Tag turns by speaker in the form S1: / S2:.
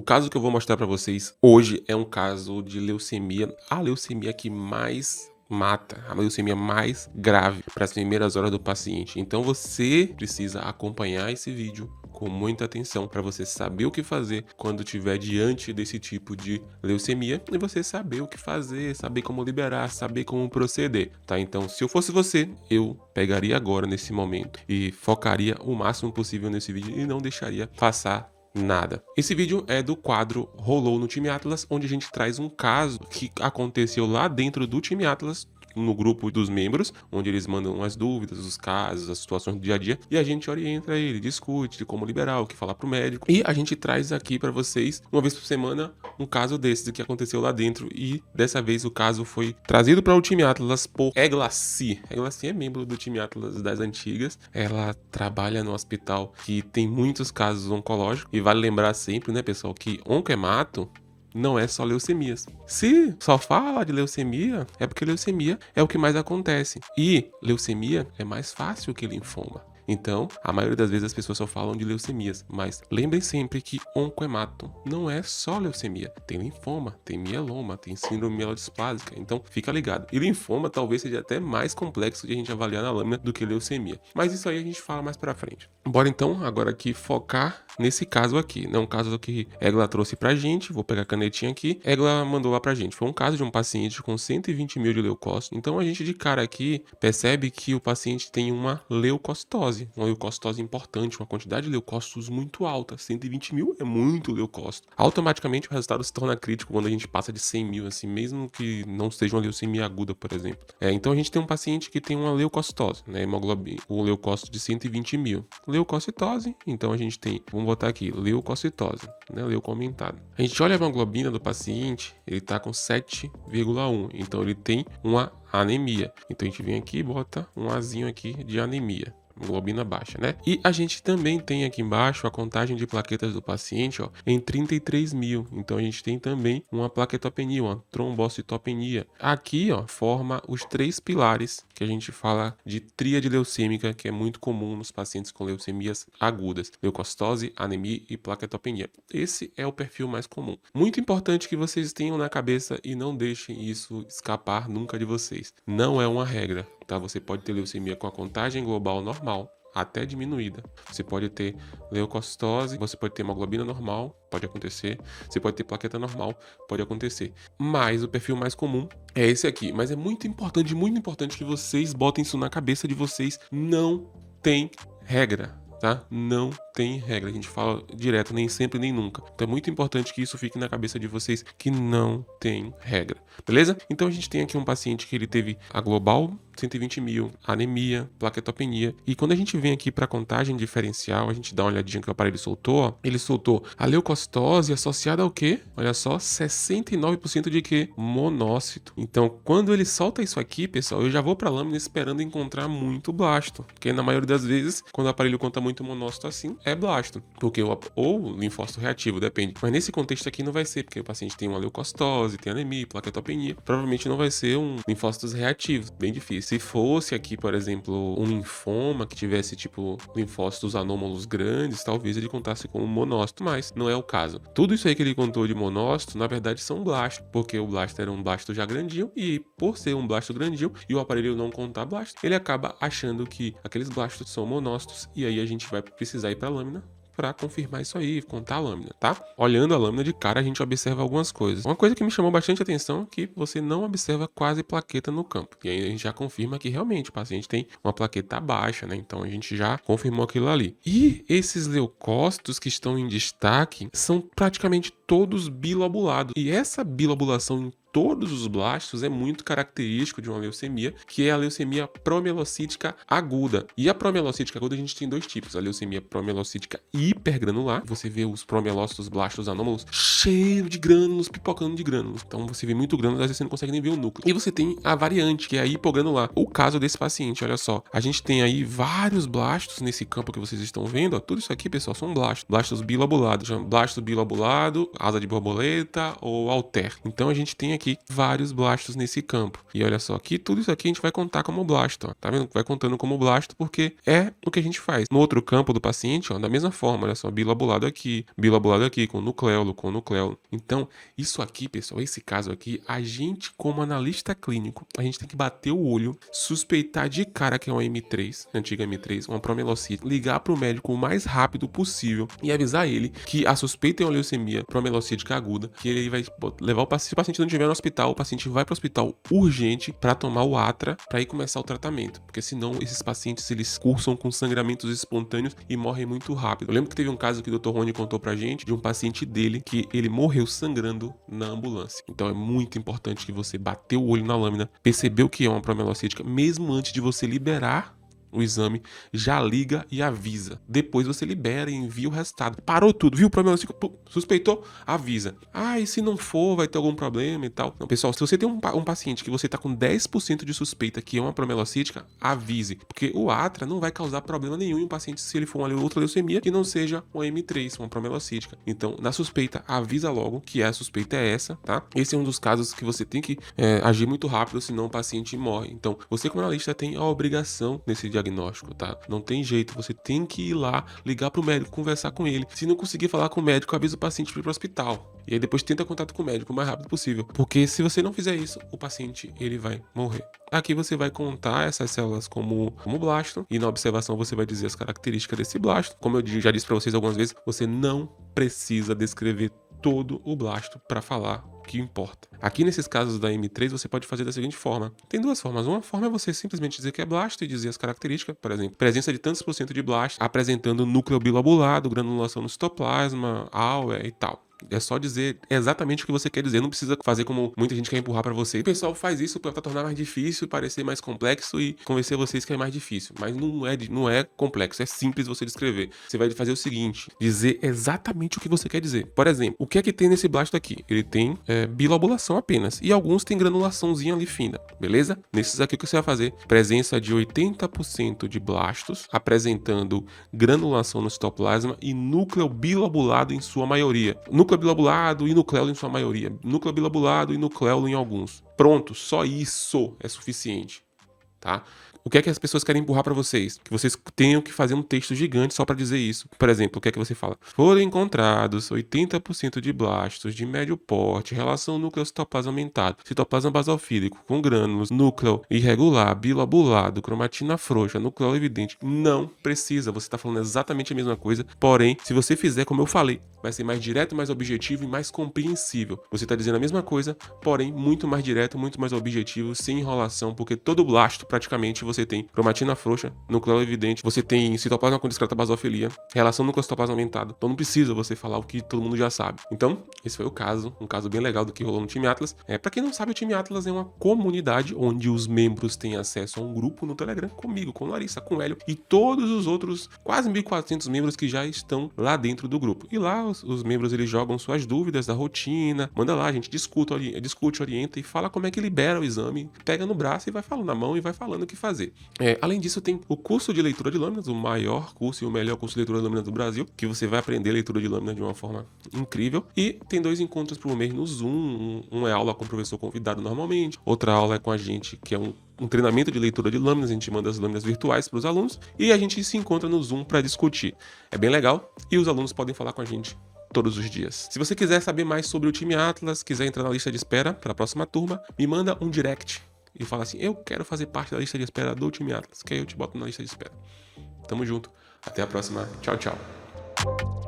S1: O caso que eu vou mostrar para vocês hoje é um caso de leucemia, a leucemia que mais mata, a leucemia mais grave para as primeiras horas do paciente. Então você precisa acompanhar esse vídeo com muita atenção para você saber o que fazer quando estiver diante desse tipo de leucemia e você saber o que fazer, saber como liberar, saber como proceder, tá? Então, se eu fosse você, eu pegaria agora nesse momento e focaria o máximo possível nesse vídeo e não deixaria passar nada. Esse vídeo é do quadro Rolou no Time Atlas, onde a gente traz um caso que aconteceu lá dentro do Time Atlas, no grupo dos membros, onde eles mandam as dúvidas, os casos, as situações do dia a dia, e a gente orienta ele, discute de como liberar, o que falar pro médico, e a gente traz aqui para vocês, uma vez por semana, um caso desses que aconteceu lá dentro, e dessa vez o caso foi trazido para o Time Atlas por Eglaci. Eglaci é membro do Time Atlas das antigas, ela trabalha no hospital que tem muitos casos oncológicos, e vale lembrar sempre, né, pessoal, que oncohemato não é só leucemias. Se só fala de leucemia, é porque leucemia é o que mais acontece. E leucemia é mais fácil que linfoma. Então, a maioria das vezes as pessoas só falam de leucemias, mas lembrem sempre que oncohemato não é só leucemia. Tem linfoma, tem mieloma, tem síndrome mielodisplásica, então fica ligado. E linfoma talvez seja até mais complexo de a gente avaliar na lâmina do que leucemia. Mas isso aí a gente fala mais pra frente. Bora então agora aqui focar nesse caso aqui, né? Um caso que Egla trouxe pra gente, vou pegar a canetinha aqui, Egla mandou lá pra gente. Foi um caso de um paciente com 120 mil de leucócito, então a gente de cara aqui percebe que o paciente tem uma leucocitose importante, uma quantidade de leucócitos muito alta, 120 mil é muito leucócito. Automaticamente o resultado se torna crítico quando a gente passa de 100 mil, assim, mesmo que não seja uma leucemia aguda, por exemplo. Então a gente tem um paciente que tem uma leucocitose, né? Hemoglobina, o leucócito de 120 mil. Leucocitose, então a gente tem, vamos botar aqui, leucocitose, né? Leuco aumentado. A gente olha a hemoglobina do paciente, ele tá com 7,1, então ele tem uma anemia. Então a gente vem aqui e bota um Azinho aqui de anemia. Hemoglobina baixa, né? E a gente também tem aqui embaixo a contagem de plaquetas do paciente, ó, em 33 mil. Então a gente tem também uma plaquetopenia, uma trombocitopenia. Aqui, ó, forma os 3 pilares que a gente fala de tríade leucêmica, que é muito comum nos pacientes com leucemias agudas: leucocitose, anemia e plaquetopenia. Esse é o perfil mais comum. Muito importante que vocês tenham na cabeça e não deixem isso escapar nunca de vocês. Não é uma regra, tá? Você pode ter leucemia com a contagem global normal, até diminuída. Você pode ter leucocitose, você pode ter hemoglobina normal, pode acontecer. Você pode ter plaqueta normal, pode acontecer. Mas o perfil mais comum é esse aqui. Mas é muito importante que vocês botem isso na cabeça de vocês. Não tem regra, tá? Não tem regra. A gente fala direto, nem sempre, nem nunca. Então é muito importante que isso fique na cabeça de vocês, que não tem regra. Beleza? Então a gente tem aqui um paciente que ele teve a global 120 mil, anemia, plaquetopenia. E quando a gente vem aqui para contagem diferencial, a gente dá uma olhadinha que o aparelho soltou, ó. Ele soltou a leucocitose associada ao quê? Olha só, 69% de quê? Monócito. Então, quando ele solta isso aqui, pessoal, eu já vou para a lâmina esperando encontrar muito blasto. Porque na maioria das vezes, quando o aparelho conta muito monócito assim, é blasto. Porque ou linfócito reativo, depende. Mas nesse contexto aqui não vai ser, porque o paciente tem uma leucocitose, tem anemia, plaquetopenia. Provavelmente não vai ser um linfócitos reativos. Bem difícil. Se fosse aqui, por exemplo, um linfoma que tivesse tipo linfócitos anômalos grandes, talvez ele contasse como monócito, mas não é o caso. Tudo isso aí que ele contou de monócito, na verdade são blastos, porque o blasto era um blasto já grandinho e por ser um blasto grandinho e o aparelho não contar blasto, ele acaba achando que aqueles blastos são monócitos e aí a gente vai precisar ir para a lâmina para confirmar isso aí, contar a lâmina, tá? Olhando a lâmina de cara, a gente observa algumas coisas. Uma coisa que me chamou bastante atenção é que você não observa quase plaqueta no campo. E aí a gente já confirma que realmente o paciente tem uma plaqueta baixa, né? Então a gente já confirmou aquilo ali. E esses leucócitos que estão em destaque são praticamente todos bilobulados. E essa bilobulação em todos os blastos é muito característico de uma leucemia, que é a leucemia promielocítica aguda. E a promielocítica aguda a gente tem 2 tipos: a leucemia promielocítica hipergranular, você vê os promielócitos blastos anômalos cheio de grânulos, pipocando de grânulos. Então você vê muito grânulo, às vezes você não consegue nem ver o núcleo. E você tem a variante, que é a hipogranular. O caso desse paciente, olha só, a gente tem aí vários blastos nesse campo que vocês estão vendo, ó. Tudo isso aqui, pessoal, são blastos. Blastos bilobulados, blasto bilobulado, asa de borboleta ou alter. Então a gente tem aqui vários blastos nesse campo. E olha só, aqui tudo isso aqui a gente vai contar como blasto, ó. Tá vendo? Vai contando como blasto porque é o que a gente faz. No outro campo do paciente, ó, da mesma forma, olha só, bilobulado aqui, com nucleolo. Então, isso aqui, pessoal, esse caso aqui, a gente como analista clínico, a gente tem que bater o olho, suspeitar de cara que é uma M3, antiga M3, uma promelocite, ligar pro médico o mais rápido possível e avisar ele que a suspeita é uma leucemia promelocítica aguda, que ele vai levar o paciente, se o paciente não estiver no hospital, o paciente vai pro hospital urgente para tomar o atra, para ir começar o tratamento, porque senão esses pacientes eles cursam com sangramentos espontâneos e morrem muito rápido. Eu lembro que teve um caso que o Dr. Rony contou pra gente de um paciente dele que ele morreu sangrando na ambulância. Então é muito importante que você bateu o olho na lâmina, percebeu que é uma promelocítica, mesmo antes de você liberar o exame, já liga e avisa. Depois você libera e envia o resultado. Parou tudo, viu o problema? Suspeitou? Avisa. E se não for, vai ter algum problema e tal. Não, pessoal, se você tem um paciente que você tá com 10% de suspeita que é uma promelocítica, avise. Porque o atra não vai causar problema nenhum em um paciente se ele for uma outra leucemia que não seja uma M3, uma promelocítica. Então, na suspeita, avisa logo que a suspeita é essa, tá? Esse é um dos casos que você tem que agir muito rápido, senão o paciente morre. Então, você como analista tem a obrigação nesse diagnóstico, tá? Não tem jeito, você tem que ir lá, ligar pro médico, conversar com ele. Se não conseguir falar com o médico, avisa o paciente para ir pro hospital. E aí depois tenta contato com o médico o mais rápido possível. Porque se você não fizer isso, o paciente ele vai morrer. Aqui você vai contar essas células como blasto e na observação você vai dizer as características desse blasto. Como eu já disse para vocês algumas vezes, você não precisa descrever todo o blasto para falar o que importa. Aqui nesses casos da M3 você pode fazer da seguinte forma. Tem duas formas. Uma forma é você simplesmente dizer que é blasto e dizer as características, por exemplo, presença de tantos por cento de blasto, apresentando núcleo bilobulado, granulação no citoplasma, AUE e tal. É só dizer exatamente o que você quer dizer, não precisa fazer como muita gente quer empurrar pra você. O pessoal faz isso pra tornar mais difícil, parecer mais complexo e convencer vocês que é mais difícil. Mas não é complexo, é simples você descrever. Você vai fazer o seguinte, dizer exatamente o que você quer dizer. Por exemplo, o que é que tem nesse blasto aqui? Ele tem bilobulação apenas, e alguns tem granulaçãozinha ali fina, beleza? Nesses aqui o que você vai fazer? Presença de 80% de blastos, apresentando granulação no citoplasma e núcleo bilobulado em sua maioria. Núcleo bilobulado e nucleolo em sua maioria. Núcleo bilobulado e nucleolo em alguns. Pronto, só isso é suficiente, tá? O que é que as pessoas querem empurrar para vocês? Que vocês tenham que fazer um texto gigante só para dizer isso. Por exemplo, o que é que você fala? Foram encontrados 80% de blastos de médio porte, relação núcleo-citoplasma aumentado, citoplasma basalfílico com grânulos, núcleo irregular, bilobulado, cromatina frouxa, núcleo evidente. Não precisa, você está falando exatamente a mesma coisa, porém, se você fizer como eu falei, vai ser mais direto, mais objetivo e mais compreensível. Você está dizendo a mesma coisa, porém, muito mais direto, muito mais objetivo, sem enrolação, porque todo blasto praticamente você tem cromatina frouxa, núcleo evidente, você tem citoplasma com discreta basofilia, relação núcleo-citoplasma aumentado. Então não precisa você falar o que todo mundo já sabe. Então, esse foi o caso, um caso bem legal do que rolou no Time Atlas. Para quem não sabe, o Time Atlas é uma comunidade onde os membros têm acesso a um grupo no Telegram comigo, com Larissa, com Hélio e todos os outros quase 1.400 membros que já estão lá dentro do grupo. E lá os membros eles jogam suas dúvidas da rotina, manda lá, a gente discute, orienta e fala como é que libera o exame, pega no braço e vai falando na mão e vai falando o que fazer. Além disso, tem o curso de leitura de lâminas, o maior curso e o melhor curso de leitura de lâminas do Brasil, que você vai aprender leitura de lâminas de uma forma incrível. E tem 2 encontros por mês no Zoom. Um é aula com o professor convidado normalmente, outra aula é com a gente, que é um treinamento de leitura de lâminas, a gente manda as lâminas virtuais para os alunos e a gente se encontra no Zoom para discutir. É bem legal e os alunos podem falar com a gente todos os dias. Se você quiser saber mais sobre o Time Atlas, quiser entrar na lista de espera para a próxima turma, me manda um direct e fala assim, eu quero fazer parte da lista de espera do Time Atlas, que aí eu te boto na lista de espera. Tamo junto, até a próxima, tchau, tchau.